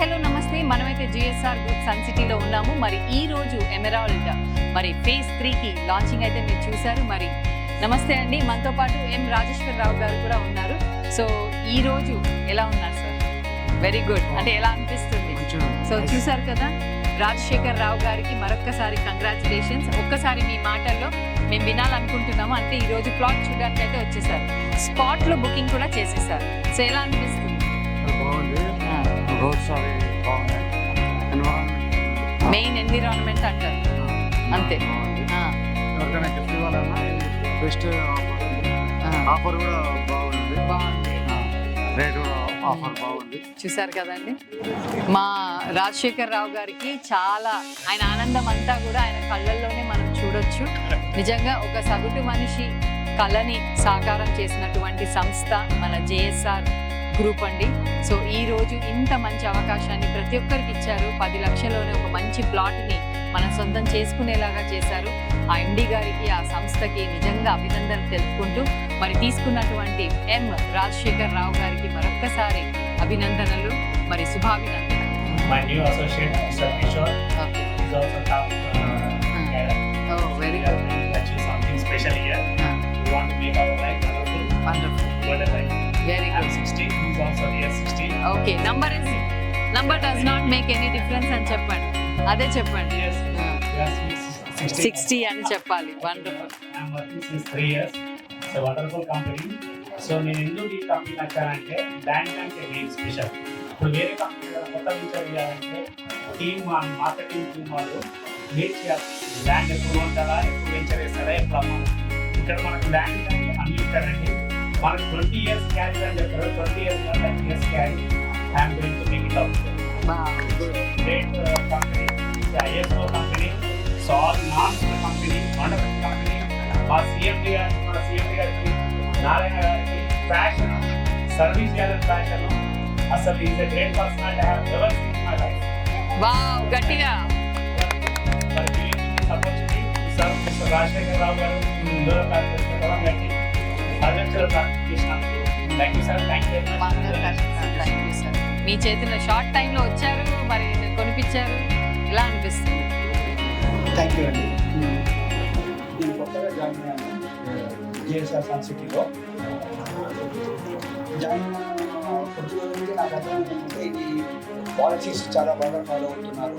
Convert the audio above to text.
Hello నమస్తే. మనమైతే GSR group sun సిటీలో ఉన్నాము. మరి ఈ రోజు ఎమెరాల్డ్ మరి ఫేజ్ 3కి లాంచింగ్ అయితే మీరు చూశారు. మరి నమస్తే అండి, మనతో పాటు ఎం రాజేశ్వరరావు గారు కూడా ఉన్నారు. సో ఈ రోజు ఎలా ఉన్నారు సార్? Very good. అంటే ఎలా అనిపిస్తుంది? సో చూసారు కదా, రాజశేఖర్ రావు గారికి మరొక్కసారి కంగ్రాచులేషన్స్. ఒక్కసారి మీ మాటల్లో మేము వినాలనుకుంటున్నాము. అంటే ఈ రోజు ప్లాట్ చూడడానికి అయితే వచ్చేసారు, స్పాట్ లో బుకింగ్ కూడా చేసేసారు. సో ఎలా అనిపిస్తుంది? మెయిన్ ఎన్విరాన్మెంట్ అంటారు అంతే. బెస్ట్ ఆఫర్ కూడా బాగుంది, రేట్ కూడా ఆఫర్ బాగుంది. చూసారు కదండి, మా రాజశేఖర్ రావు గారికి చాలా ఆయన ఆనందం అంతా కూడా ఆయన కళ్ళల్లోనే మనం చూడొచ్చు. నిజంగా ఒక సగటు మనిషి కళని సాకారం చేసినటువంటి సంస్థ మన జేఎస్ఆర్ గ్రూప్ అండి. సో ఈ రోజు ఇంత మంచి అవకాశాన్ని ప్రతి ఒక్కరికి ఇచ్చారు. 10 లక్షల్లోనే ఒక మంచి ప్లాట్ని మనం సొంతం చేసుకునేలాగా చేశారు. ఆ ఎండి గారికి, ఆ సంస్థకి నిజంగా అభినందనలు తెలుపుకుంటూ మరి తీసుకున్నటువంటి ఎం రాజశేఖర్ రావు గారికి మరొక్కసారి అభినందనలు, మరి శుభాభినందనలు. My new associate, Mr. Kishore, Okay. is also top cadre. Oh, very We good. are going to achieve something special here. We want to make our life wonderful, Wonderful. golden life. Very I'm good. 60, he's also here 60. Okay, number does not make any difference అని చెప్పండి. అదే చెప్పండి. Yes, yes, 60. 60 అని చెప్పాలి. Wonderful. I'm working since 3 years. It's a wonderful company. So నేను ఎందుకు ఈ company నచ్చానంటే bank అంటే మెయిన్ స్పెషల్. ఇప్పుడు వేరే కంపెనీ కొత్త వెంచర్ చేయాలంటే టీమ్ మార్కెటింగ్ టీమ్ వాళ్ళు వెయిట్ చేయాలి. ల్యాండ్ ఎప్పుడు ఉంటారా, ఎప్పుడు వెంచర్ వేస్తారా, ఎప్పుడు అమ్మాలి. ఇక్కడ మనకు ల్యాండ్ అన్ని ఉంటారండి. మనకు 20 years క్యారీ అని చెప్తారు. 20 years 30 years carry. I'm going to make it out. Great company, ISO company, సాల్ నాన్ కంపెనీ, వండర్ఫుల్ కంపెనీ. మా సిఎండి గారికి నారాయణ గారికి ప్యాషన్, సర్వీస్ చేయాలని ప్యాషన్. అసలు is a great personality. I have ever seen in my life. Wow, గట్టిగా. మరి opportunity sir mister Rajasekhar Rao గారు thank you sir. Thank you thank you sir. మీ చేతిలో షార్ట్ టైంలో వచ్చారు, మరి కొనిపించారు. ఎలా అనిపిస్తుంది? థ్యాంక్ యూ అండి. నేను కొత్తగా జాయిన్ అయ్యాను జిఎస్ఆర్ సన్ సిటీలో. జాయిన్ కొద్ది రోజులకి నాకు అర్థమైంది ఏంటంటే ఇది పాలసీస్ చాలా బాగా ఫాలో అవుతున్నారు.